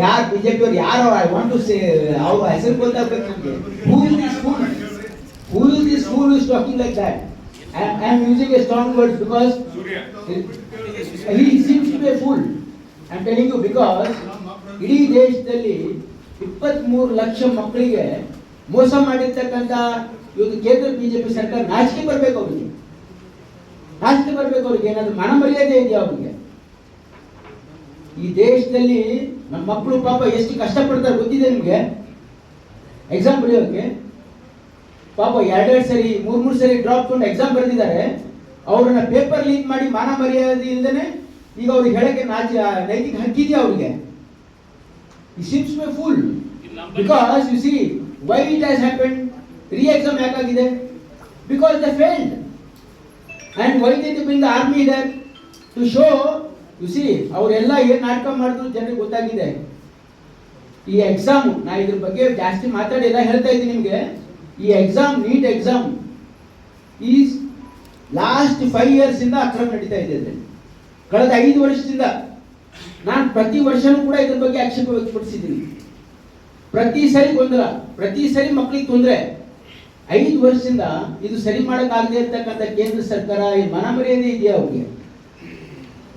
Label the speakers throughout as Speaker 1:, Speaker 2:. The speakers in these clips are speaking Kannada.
Speaker 1: ಯಾರು ಬಿಜೆಪಿ ಅವ್ರು ಯಾರೋ ಐ ವಾಂಟ್ ಟು ಸೇ ಅವ್ರ ಹೆಸರು ಗೊತ್ತಾಗಬೇಕು ನಮಗೆ. Who is this fool? Who is this fool who is talking like that? I am using a strong word because he seems to be a fool. I am telling you because ಇಡೀ ದೇಶದಲ್ಲಿ 23 ಲಕ್ಷ ಮಕ್ಕಳಿಗೆ ಮೋಸ ಮಾಡಿರ್ತಕ್ಕಂಥ ಇವತ್ತು ಕೇಂದ್ರ ಬಿಜೆಪಿ ಸರ್ಕಾರ ನಾಚಿಕೆ ಬರಬೇಕು ಅವರಿಗೆ. ನಾಚಿಕೆ ಬರಬೇಕು ಅವ್ರಿಗೆ. ಏನಾದ್ರು ಮನ ಮರ್ಯಾದೆ ಇದೆಯಾ ಅವ್ರಿಗೆ? ಈ ದೇಶದಲ್ಲಿ ನಮ್ಮ ಮಕ್ಕಳು ಪಾಪ ಎಷ್ಟು ಕಷ್ಟಪಡ್ತಾರೆ ಗೊತ್ತಿದೆ ನಿಮಗೆ? ಎಕ್ಸಾಮ್ ಬರೆಯೋಕೆ ಪಾಪ 2 ಸರಿ 3 ಸರಿ ಡ್ರಾಪ್ ತಗೊಂಡು ಎಕ್ಸಾಮ್ ಬರೆದಿದ್ದಾರೆ. ಅವ್ರನ್ನ ಪೇಪರ್ ಲೀಕ್ ಮಾಡಿ ಮಾನ ಮರ್ಯಾದೆ ಇಲ್ಲದೇನೆ ಈಗ ಅವ್ರಿಗೆ ಹೇಳಕ್ಕೆ ನೈತಿಕ ಹಕ್ಕಿದೆಯಾ ಅವ್ರಿಗೆ? He seems to be a fool because you see why it has happened. Re-exam ಯಾಕಾಗಿದೆ? Because they failed. And why did they bring the army there? To show, you see, ಅವರೆಲ್ಲ ಏನು ನಾಟಕ ಮಾಡಿದ್ರು ಜನರಿಗೆ ಗೊತ್ತಾಗಿದೆ. ಈ ಎಕ್ಸಾಮ್ ನಾ ಇದ್ರ ಬಗ್ಗೆ ಜಾಸ್ತಿ ಮಾತಾಡಿಲ್ಲ, ಹೇಳ್ತಾ ಇದ್ದೀನಿ ನಿಮಗೆ. ಈ exam, NEET exam is last 5 years ಇಂದ ಅಕ್ರಮ ನಡೀತಾ ಇದೆ. ಕಳೆದ 5 ವರ್ಷದಿಂದ ನಾನು ಪ್ರತಿ ವರ್ಷನೂ ಕೂಡ ಇದ್ರ ಬಗ್ಗೆ ಆಕ್ಷೇಪ ವ್ಯಕ್ತಪಡಿಸಿದ್ದೀನಿ. ಪ್ರತಿ ಸರಿ ಗೊಂದಲ, ಪ್ರತಿ ಸರಿ ಮಕ್ಕಳಿಗೆ ತೊಂದರೆ. 5 ವರ್ಷದಿಂದ ಇದು ಸರಿ ಮಾಡೋಕ್ಕಾಗದೇ ಇರ್ತಕ್ಕಂಥ ಕೇಂದ್ರ ಸರ್ಕಾರ ಮನ ಮರ್ಯಾದೆ ಇದೆಯಾ ಅವ್ರಿಗೆ?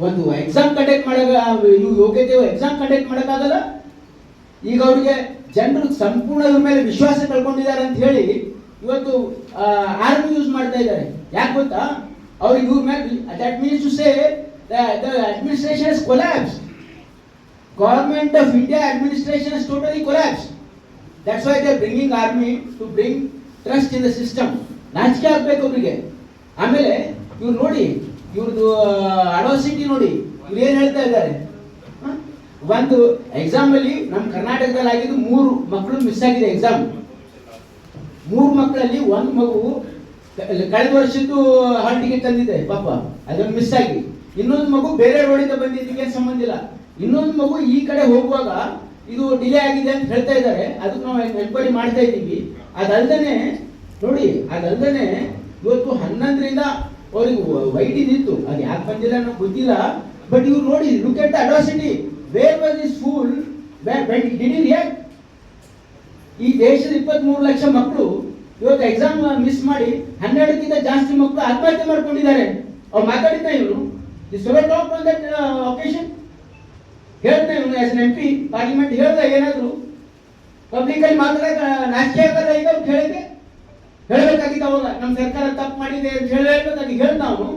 Speaker 1: ಒಂದು ಎಕ್ಸಾಮ್ ಕಂಡಕ್ಟ್ ಮಾಡಕ್ಕೆ ಯೋಗ್ಯತೆ ಎಕ್ಸಾಮ್ ಕಂಡಕ್ಟ್ ಮಾಡೋಕ್ಕಾಗಲ್ಲ. ಈಗ ಅವ್ರಿಗೆ ಜನರು ಸಂಪೂರ್ಣ ಇವ್ರ ಮೇಲೆ ವಿಶ್ವಾಸ ಕಳ್ಕೊಂಡಿದ್ದಾರೆ ಅಂತ ಹೇಳಿ ಇವತ್ತು ಆರ್ಮಿ ಯೂಸ್ ಮಾಡ್ತಾ ಇದ್ದಾರೆ. ಯಾಕೆ ಗೊತ್ತಾ? ಅವ್ರಿಗೆ ಇವ್ರ ಮೇಲೆ that means to say the administration has collapsed. Government of India administration has totally collapsed. That's why they are bringing army to bring trust in the system. ನಾಚಿಕೆ ಆಗ್ಬೇಕು ಅವರಿಗೆ. ಆಮೇಲೆ ಇವ್ರು ನೋಡಿ, ಇವ್ರದ್ದು ಅಡಾಸಿಟಿ ನೋಡಿ, ಇವ್ರು ಏನು ಹೇಳ್ತಾ ಇದ್ದಾರೆ. ಒಂದು ಎಕ್ಸಾಮ್ ಅಲ್ಲಿ ನಮ್ಮ ಕರ್ನಾಟಕದಲ್ಲಿ ಆಗಿದ್ದು 3 ಮಕ್ಕಳು ಮಿಸ್ ಆಗಿದೆ ಎಕ್ಸಾಮ್. 3 ಮಕ್ಕಳಲ್ಲಿ ಒಂದು ಮಗು ಕಳೆದ ವರ್ಷದ್ದು ಹಾಲ್ ಟಿಕೆಟ್ ತಂದಿದೆ ಪಾಪ, ಅದನ್ನು ಮಿಸ್ ಆಗಿ. ಇನ್ನೊಂದು ಮಗು ಬೇರೆ ರೋಡಿಂದ ಬಂದಿದ್ದಕ್ಕೆ ಸಂಬಂಧ ಇಲ್ಲ. ಇನ್ನೊಂದು ಮಗು ಈ ಕಡೆ ಹೋಗುವಾಗ ಇದು ಡಿಲೇ ಆಗಿದೆ ಅಂತ ಹೇಳ್ತಾ ಇದ್ದಾರೆ. ಅದಕ್ಕೆ ನಾವು ಎನ್ಕ್ವೈರಿ ಮಾಡ್ತಾ ಇದ್ದೀವಿ. ಅದಲ್ದೇ ನೋಡಿ, ಅದಲ್ದೇ ಇವತ್ತು 11ರಿಂದ ಅವ್ರಿಗೆ ವೈಟ್ ಇದಿತ್ತು, ಅದು ಯಾಕೆ ಬಂದಿಲ್ಲ ಅನ್ನೋ ಗೊತ್ತಿಲ್ಲ. ಬಟ್ ಇವ್ರು ನೋಡಿ, look at the audacity. Where was this fool when did he react? ಈ ದೇಶದ 23 ಲಕ್ಷ ಮಕ್ಕಳು ಇವತ್ತು ಎಕ್ಸಾಮ್ ಮಿಸ್ ಮಾಡಿ 12ಕ್ಕಿಂತ ಜಾಸ್ತಿ ಮಕ್ಕಳು ಆತ್ಮಹತ್ಯೆ ಮಾಡ್ಕೊಂಡಿದ್ದಾರೆ. ಅವ್ರು ಮಾತಾಡಿದ್ದ ಇವನು this fellow talk on that occasion. ಹೇಳ್ತಾ ಇವನು ಆಸ್ ಎನ್ MP ಪಾರ್ಲಿಮೆಂಟ್ ಹೇಳ್ದ ಏನಾದ್ರು ಪಬ್ಲಿಕ್ ಅಲ್ಲಿ ಮಾತಾಡಕ ನಾಚಿಕೆ ಆಗಲ್ಲ ಈಗ ಹೇಳಕ್ಕೆ? ಹೇಳಬೇಕಾಗಿತ್ತು ಅವಾಗ ನಮ್ಮ ಸರ್ಕಾರ ತಪ್ಪು ಮಾಡಿದೆ ಅಂತ ಹೇಳಬೇಕಾಗಿ ಹೇಳ್ದ ಅವನು.